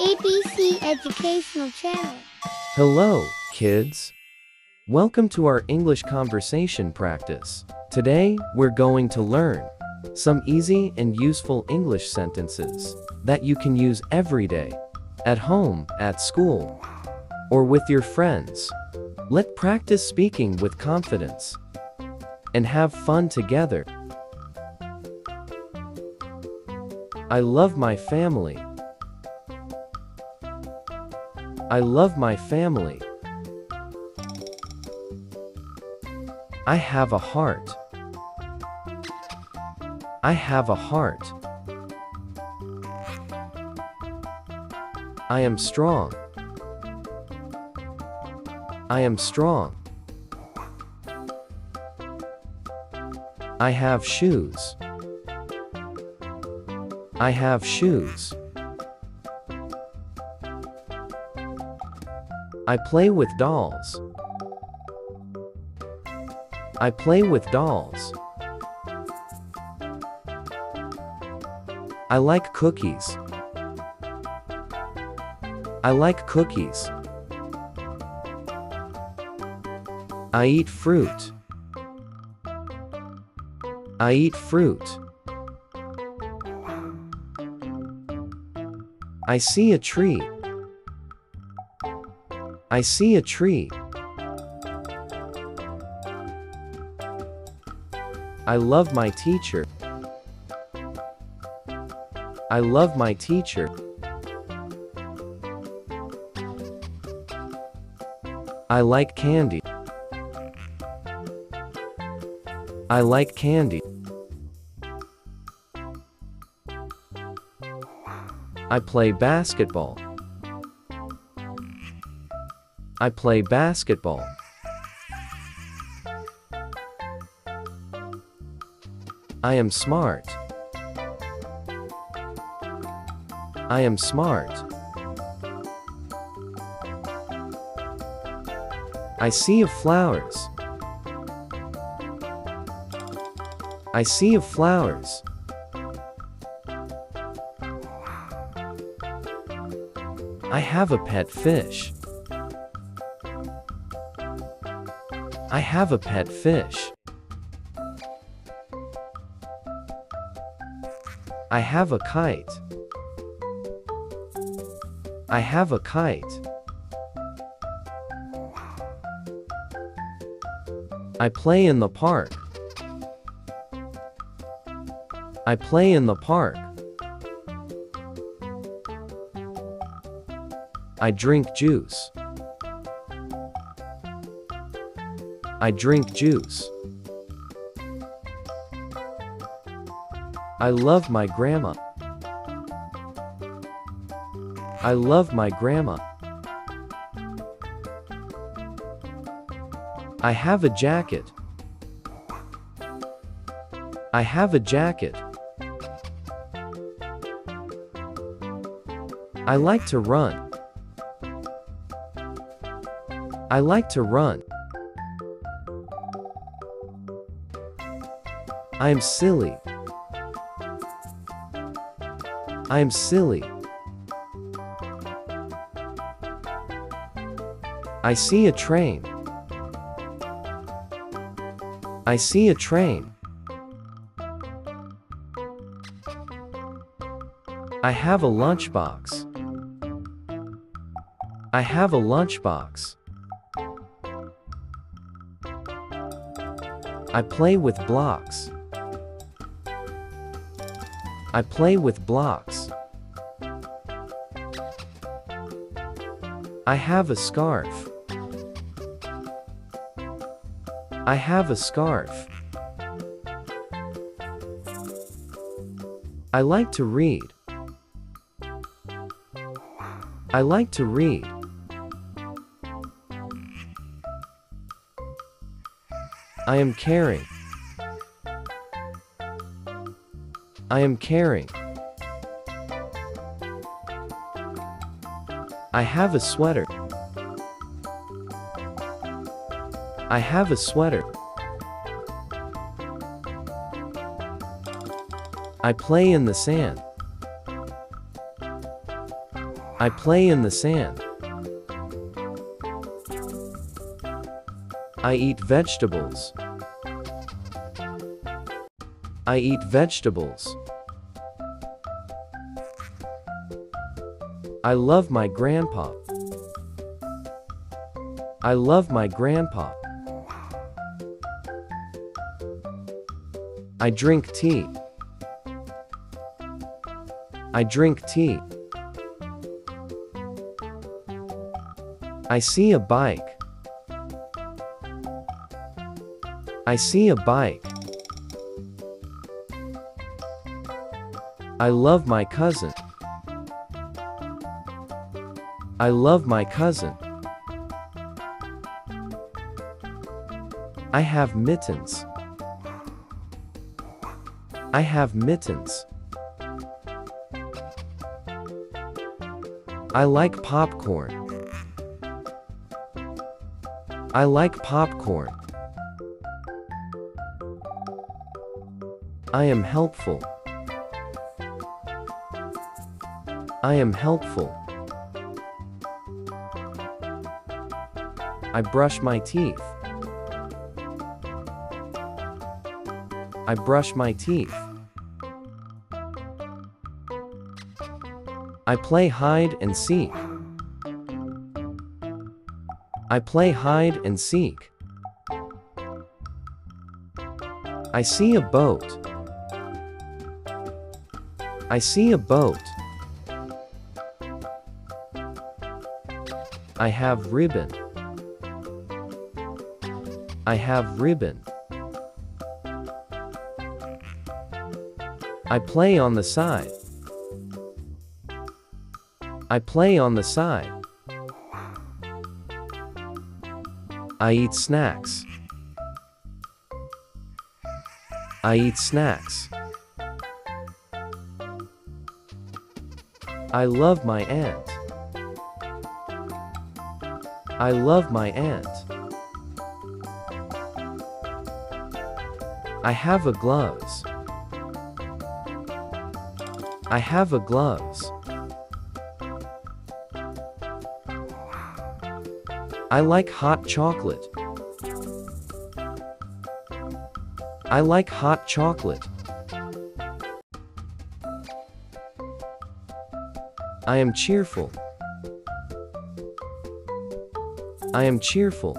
ABC Educational Channel. Hello, kids. Welcome to our English conversation practice. Today, we're going to learn some easy and useful English sentences that you can use every day, at home, at school, or with your friends. Let's practice speaking with confidence and have fun together. I love my family. I love my family. I have a heart. I have a heart. I am strong. I am strong. I have shoes. I have shoes. I play with dolls. I play with dolls. I like cookies. I like cookies. I eat fruit. I eat fruit. I see a tree. I see a tree. I love my teacher. I love my teacher. I like candy. I like candy. I play basketball. I play basketball. I am smart. I am smart. I see flowers. I see flowers. I have a pet fish. I have a pet fish. I have a kite. I have a kite. I play in the park. I play in the park. I drink juice. I drink juice. I love my grandma. I love my grandma. I have a jacket. I have a jacket. I like to run. I like to run. I am silly. I am silly. I see a train. I see a train. I have a lunchbox. I have a lunchbox. I play with blocks. I play with blocks. I have a scarf. I have a scarf. I like to read. I like to read. I am caring. I am caring. I have a sweater. I have a sweater. I play in the sand. I play in the sand. I eat vegetables. I eat vegetables. I love my grandpa. I love my grandpa. I drink tea. I drink tea. I see a bike. I see a bike. I love my cousin. I love my cousin. I have mittens. I have mittens. I like popcorn. I like popcorn. I am helpful. I am helpful. I brush my teeth. I brush my teeth. I play hide and seek. I play hide and seek. I see a boat. I see a boat. I have ribbon. I have ribbon. I play on the side. I play on the side. I eat snacks. I eat snacks. I love my aunt. I love my aunt. I have a gloves. I have a gloves. I like hot chocolate. I like hot chocolate. I am cheerful. I am cheerful.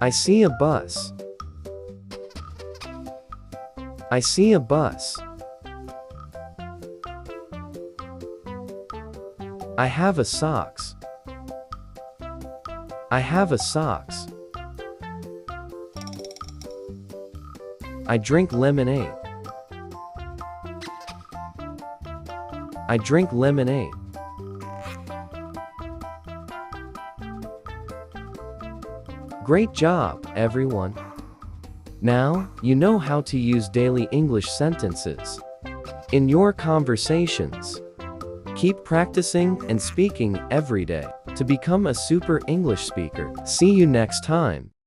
I see a bus. I see a bus. I have a socks. I have a socks. I drink lemonade. I drink lemonade. Great job, everyone! Now, you know how to use daily English sentences in your conversations. Keep practicing and speaking every day to become a super English speaker. See you next time.